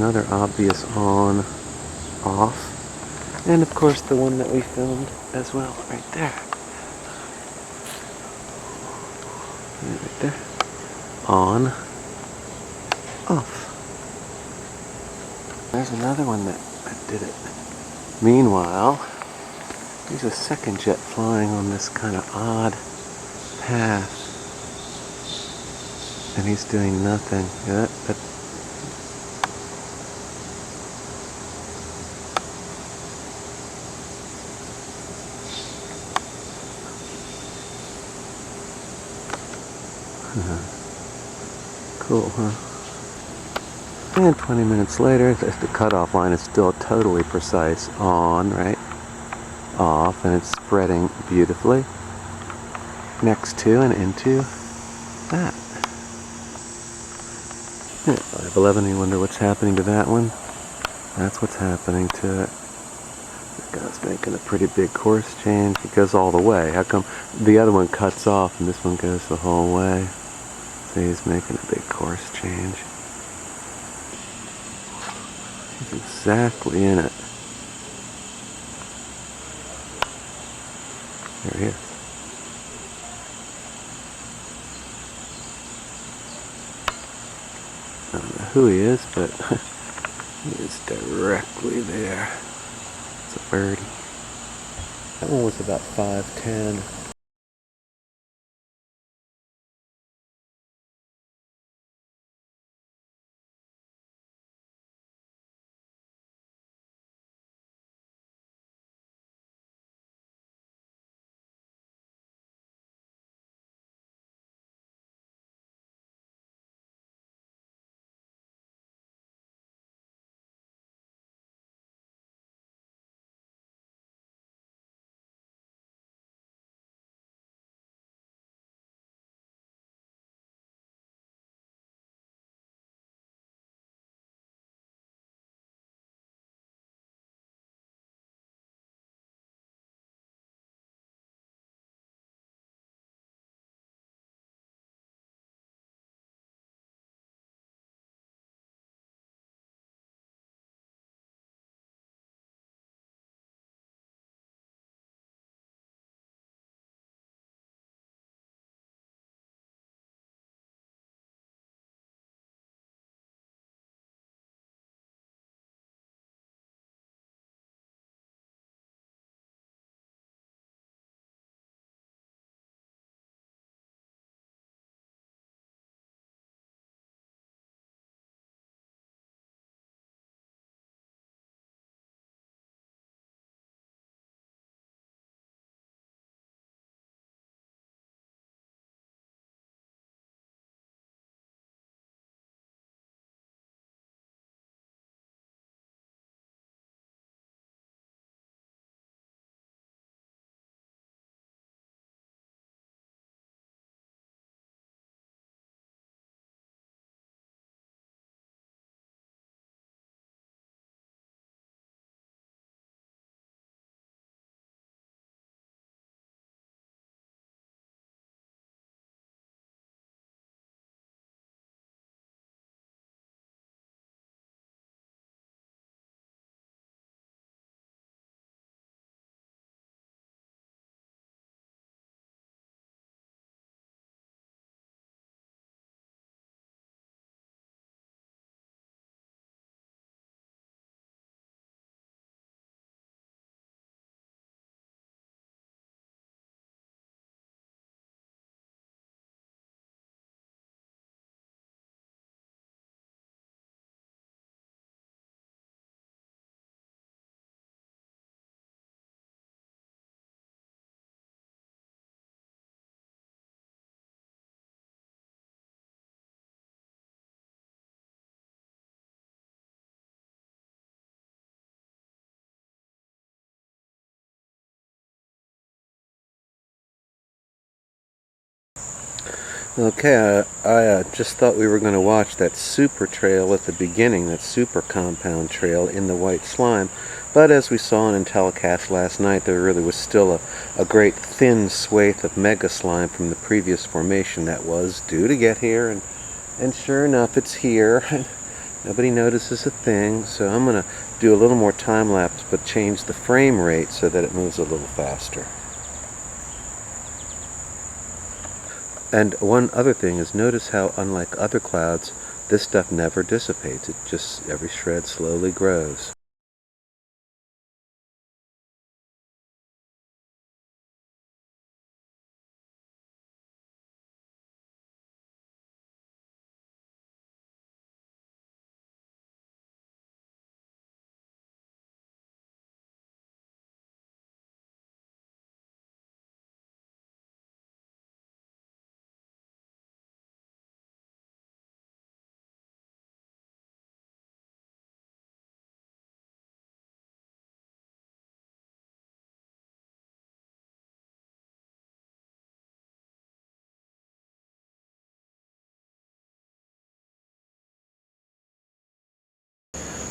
Another obvious on, off, and of course the one that we filmed as well, right there. Right there. On, off. There's another one that did it. Meanwhile, there's a second jet flying on this kind of odd path, and he's doing nothing. Yeah, cool, huh? And 20 minutes later, the cutoff line is still totally precise. On, right? Off, and it's spreading beautifully next to and into that. Yeah, 511, you wonder what's happening to that one? That's what's happening to it. The guy's making a pretty big course change. It goes all the way. How come the other one cuts off and this one goes the whole way? So he's making a big course change. He's exactly in it. There he is. I don't know who he is, but he is directly there. It's a birdie. That one was about 5'10". Okay, I just thought we were going to watch that super trail at the beginning, that super compound trail in the white slime. But as we saw in Intellicast last night, there really was still a great thin swathe of Megaslime from the previous formation that was due to get here. And sure enough, it's here. Nobody notices a thing, so I'm going to do a little more time lapse, but change the frame rate so that it moves a little faster. And one other thing is, notice how, unlike other clouds, this stuff never dissipates. It just, every shred slowly grows.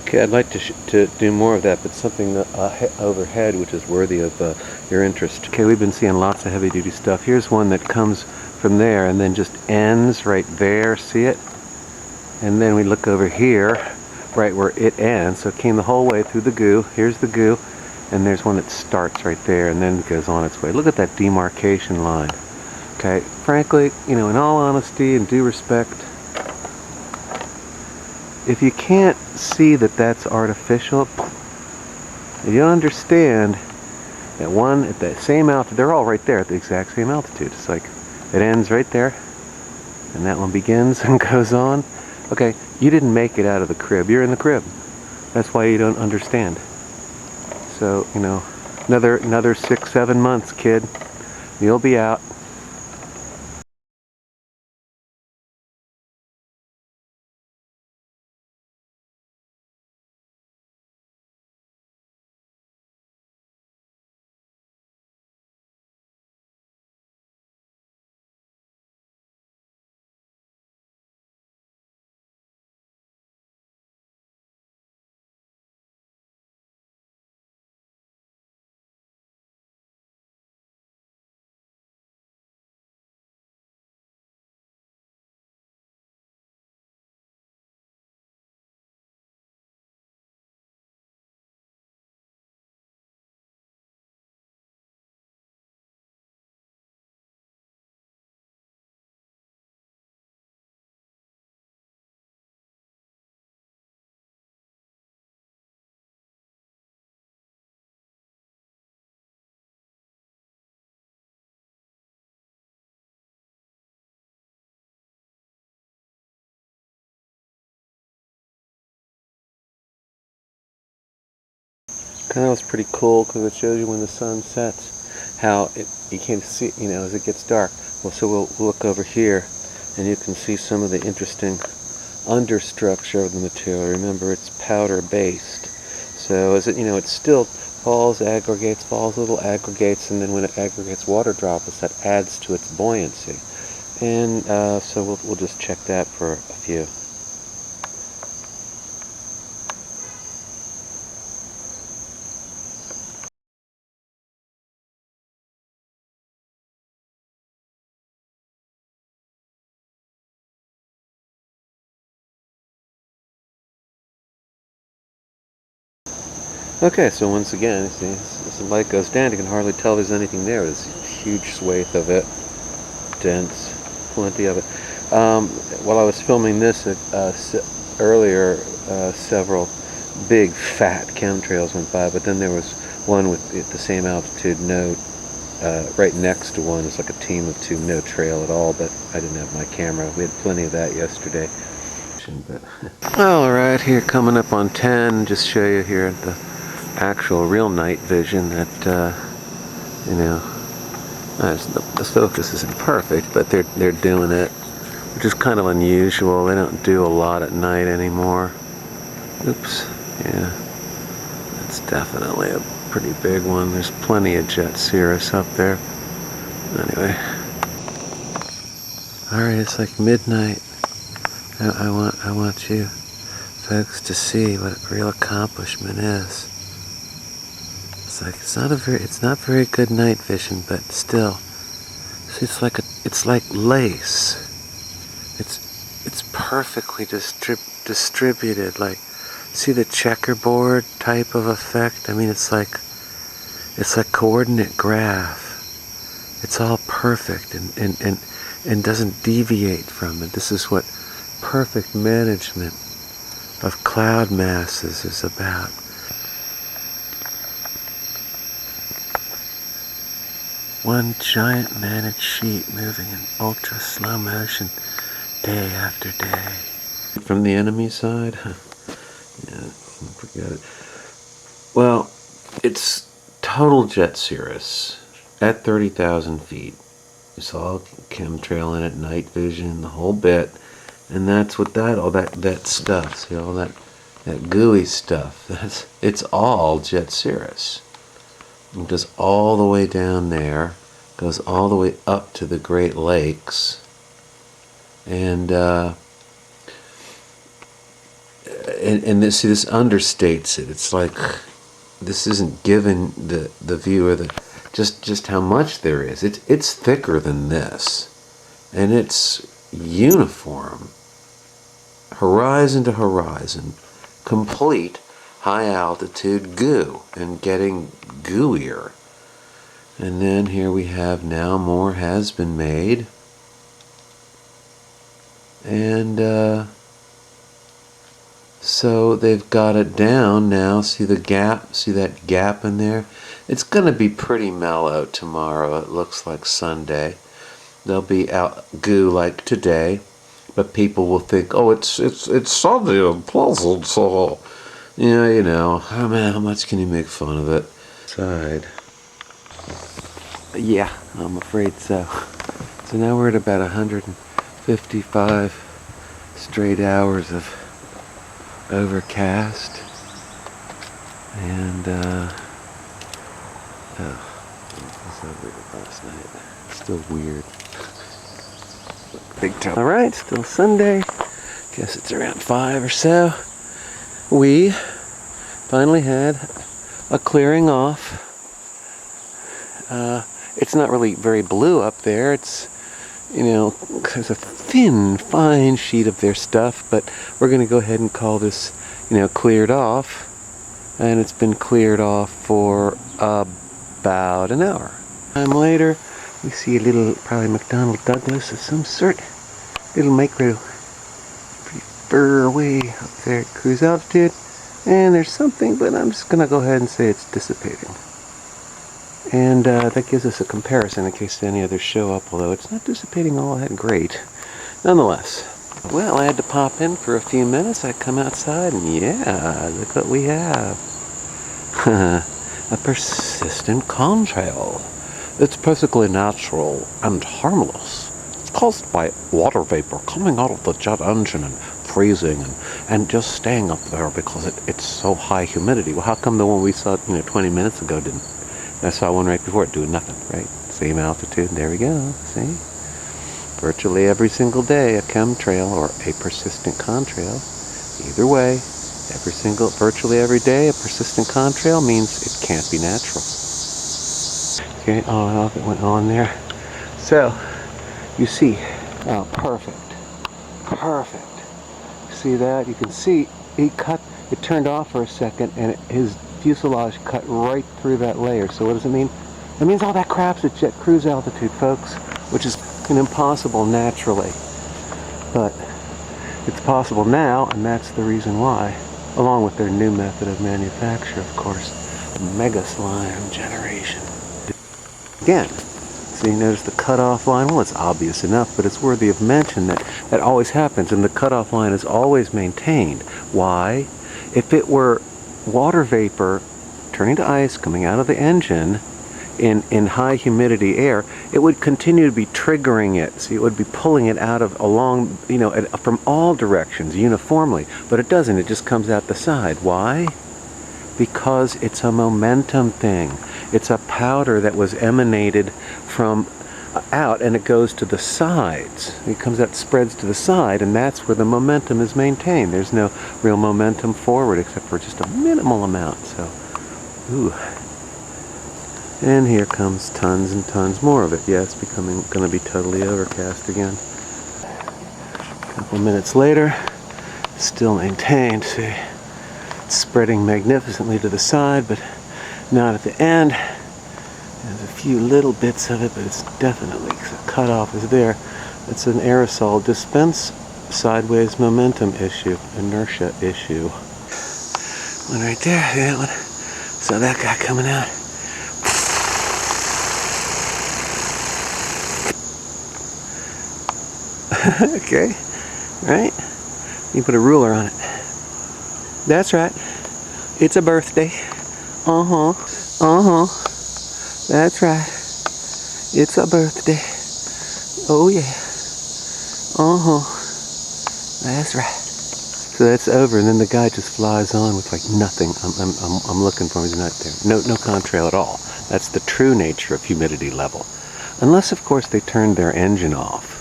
Okay, I'd like to do more of that, but something overhead which is worthy of your interest. Okay, we've been seeing lots of heavy-duty stuff. Here's one that comes from there and then just ends right there. See it? And then we look over here, right where it ends. So it came the whole way through the goo. Here's the goo, and there's one that starts right there and then goes on its way. Look at that demarcation line. Okay, frankly, you know, in all honesty and due respect, if you can't see that that's artificial, if you don't understand that one at the same altitude, they're all right there at the exact same altitude. It's like it ends right there, and that one begins and goes on. Okay, you didn't make it out of the crib. You're in the crib. That's why you don't understand. So, you know, another 6-7 months, kid. You'll be out. That was pretty cool because it shows you when the sun sets how you can't see, you know, as it gets dark. Well, so we'll look over here and you can see some of the interesting understructure of the material. Remember, it's powder based, so as it, you know, it still falls, aggregates, falls, little aggregates, and then when it aggregates water droplets, that adds to its buoyancy. And so we'll just check that for a few. Okay, so once again, see, as the light goes down, you can hardly tell there's anything there. There's a huge swathe of it, dense, plenty of it. While I was filming this earlier, several big fat chemtrails went by, but then there was one with at the same altitude, right next to one. It's like a team of two, no trail at all, but I didn't have my camera. We had plenty of that yesterday. Alright, here coming up on 10, just show you here the actual real night vision that, you know, the focus isn't perfect, but they're doing it, which is kind of unusual. They don't do a lot at night anymore. Oops, yeah, that's definitely a pretty big one. There's plenty of jet Cirrus up there. Anyway, alright, it's like midnight. I want you folks to see what real accomplishment is. It's like it's not very good night vision, but still, see, it's like lace. it's perfectly distributed. Like, see the checkerboard type of effect? I mean, it's like coordinate graph. It's all perfect and doesn't deviate from it. This is what perfect management of cloud masses is about. One giant managed sheet moving in ultra slow motion day after day. From the enemy side? Yeah, forget it. Well, it's total jet Cirrus at 30,000 feet. You saw chemtrail in it, night vision, the whole bit. And that's what all that stuff, see all that gooey stuff, it's all jet Cirrus. It goes all the way down there, goes all the way up to the Great Lakes, and this, see, this understates it. It's like this isn't giving the viewer just how much there is. It's thicker than this, and it's uniform, horizon to horizon, complete high altitude goo, and getting gooier. And then here we have now more has been made, and so they've got it down now. See the gap? See that gap in there? It's going to be pretty mellow tomorrow. It looks like Sunday. There'll be out goo like today, but people will think, oh, it's Sunday and pleasant, so yeah, you know, oh man, how much can you make fun of it? Side. Yeah, I'm afraid so. So now we're at about 155 straight hours of overcast, and oh, this over last night. Still weird. Big time. All right, still Sunday. Guess it's around 5 or so. We finally had a clearing off. It's not really very blue up there. It's, you know, there's a thin, fine sheet of their stuff, but we're going to go ahead and call this, you know, cleared off. And it's been cleared off for about an hour. Time later, we see a little, probably McDonnell Douglas of some sort. Little micro, pretty far away up there at cruise altitude. And there's something, but I'm just going to go ahead and say it's dissipating. And that gives us a comparison in case any others show up, although it's not dissipating all that great. Nonetheless, well, I had to pop in for a few minutes. I come outside and yeah, look what we have. A persistent contrail. It's perfectly natural and harmless. It's caused by water vapor coming out of the jet engine and freezing and just staying up there because it's so high humidity. Well, how come the one we saw 20 minutes ago didn't? I saw one right before it doing nothing, right? Same altitude, there we go, see? Virtually every single day a chemtrail or a persistent contrail. Either way, virtually every day a persistent contrail means it can't be natural. Okay, oh, it went on there. So, you see, oh, perfect. See that? You can see it turned off for a second and his fuselage cut right through that layer. So what does it mean? It means all that crap's at jet cruise altitude, folks, which is impossible naturally. But it's possible now, and that's the reason why, along with their new method of manufacture, of course, Megaslime generation. Again, so you notice the cutoff line? Well, it's obvious enough, but it's worthy of mention that that always happens, and the cutoff line is always maintained. Why? If it were water vapor turning to ice coming out of the engine in high humidity air, it would continue to be triggering it. So it would be pulling it out of along, from all directions uniformly. But it doesn't. It just comes out the side. Why? Because it's a momentum thing. It's a powder that was emanated from out, and it goes to the sides. It comes out, spreads to the side, and that's where the momentum is maintained. There's no real momentum forward except for just a minimal amount. So, ooh. And here comes tons and tons more of it. Yeah, it's going to be totally overcast again. couple minutes later, still maintained. See, it's spreading magnificently to the side, but not at the end. There's a few little bits of it, but it's definitely, the cutoff is there. It's an aerosol dispense sideways momentum issue, inertia issue. One right there, see that one? So that guy coming out. Okay, right? You put a ruler on it. That's right. It's a birthday. Uh-huh. Uh-huh. That's right. It's a birthday. Oh yeah. Uh-huh. That's right. So that's over, and then the guy just flies on with like nothing. I'm looking for him. He's not there. No contrail at all. That's the true nature of humidity level. Unless, of course, they turned their engine off.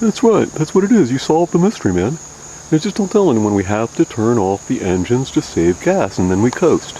That's right. That's what it is. You solved the mystery, man. They just don't tell anyone we have to turn off the engines to save gas, and then we coast.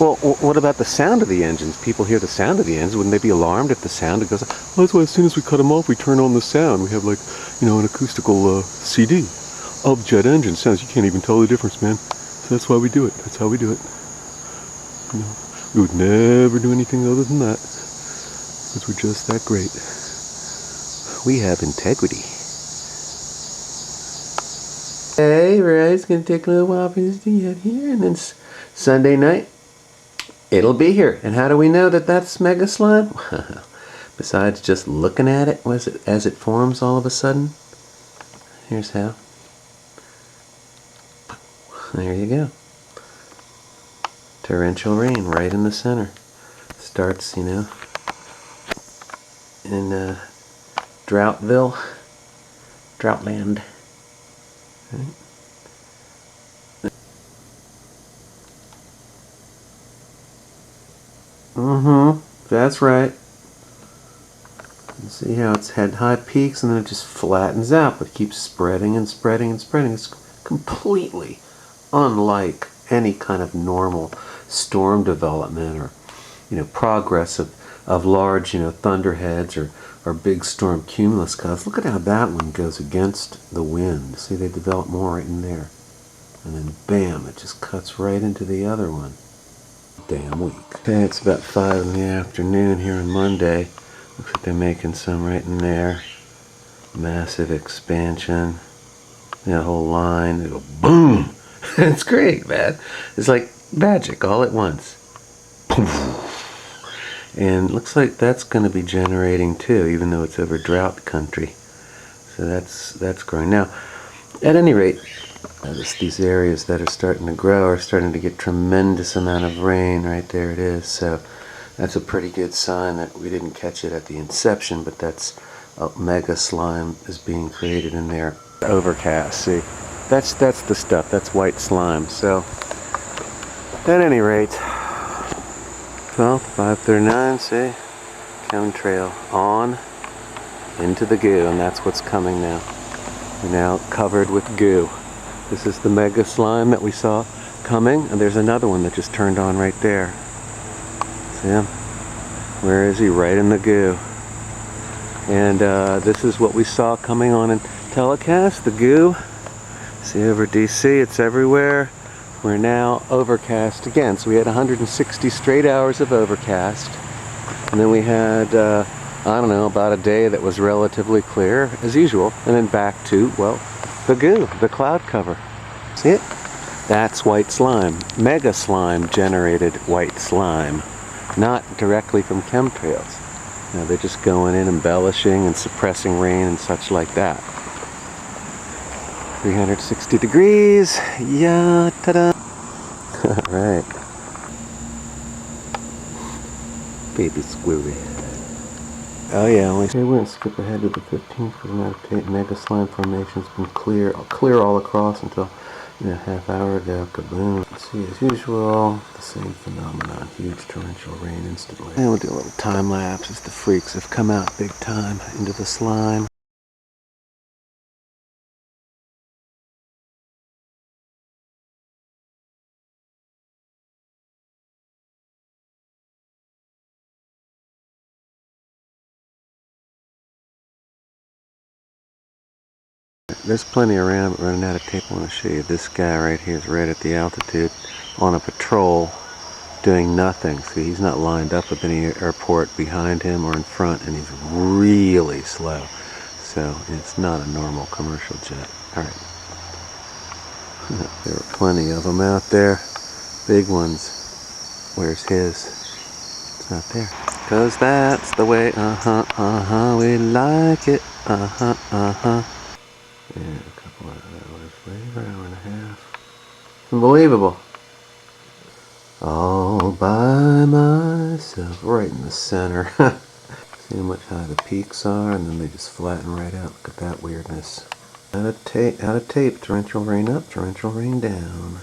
Well, what about the sound of the engines? People hear the sound of the engines. Wouldn't they be alarmed if the sound goes? Well, that's why as soon as we cut them off, we turn on the sound. We have like, you know, an acoustical CD of jet engine sounds. You can't even tell the difference, man. So that's why we do it. That's how we do it. You know, we would never do anything other than that, because we're just that great. We have integrity. Hey, right, it's going to take a little while for this to get here, and then Sunday night, it'll be here. And how do we know that that's Megaslime? Besides just looking at it as it forms all of a sudden. Here's how. There you go. Torrential rain right in the center. Starts, you know, in Droughtville, Droughtland. Right. That's right. You see how it's had high peaks and then it just flattens out, but keeps spreading and spreading and spreading. It's completely unlike any kind of normal storm development or, you know, progress of large, you know, thunderheads or big storm cumulus clouds. Look at how that one goes against the wind. See, they develop more right in there. And then bam, it just cuts right into the other one. Damn weak. Okay, it's about 5 in the afternoon here on Monday. Looks like they're making some right in there. Massive expansion. That whole line, it'll boom! It's great, man. It's like magic all at once. And looks like that's going to be generating too, even though it's over drought country. So that's growing. Now, at any rate, these areas that are starting to grow are starting to get tremendous amount of rain. Right there it is. So that's a pretty good sign that we didn't catch it at the inception, but that's Megaslime is being created in there. Overcast, see? That's the stuff. That's white slime. So at any rate, well, 5:39, see? Chemtrail on into the goo, and that's what's coming now. We're now covered with goo. This is the Megaslime that we saw coming, and there's another one that just turned on right there. See him? Where is he? Right in the goo. And this is what we saw coming on in Intellicast, the goo. See over DC, it's everywhere. We're now overcast again. So we had 160 straight hours of overcast. And then we had, I don't know, about a day that was relatively clear, as usual. And then back to, well, the goo, the cloud cover. See it? That's white slime. Megaslime generated white slime. Not directly from chemtrails. Now they're just going in, embellishing and suppressing rain and such like that. 360 degrees. Yeah, ta-da. Alright. Baby squirrely. Oh yeah, only okay, we're going to skip ahead to the 15th for the Megaslime formation's been clear all across until, you know, half hour ago. Kaboom. Let's see, as usual, the same phenomenon. Huge torrential rain instantly. And we'll do a little time lapse as the freaks have come out big time into the slime. There's plenty around, but running out of tape. I want to show you this guy right here is right at the altitude on a patrol doing nothing. See, he's not lined up with any airport behind him or in front, and he's really slow. So it's not a normal commercial jet. Alright. There were plenty of them out there. Big ones. Where's his? It's not there. Cause that's the way, we like it. And a couple of hours later, hour and a half. Unbelievable. All by myself, right in the center. See how much high the peaks are, and then they just flatten right out. Look at that weirdness. Out of tape, torrential rain up, torrential rain down.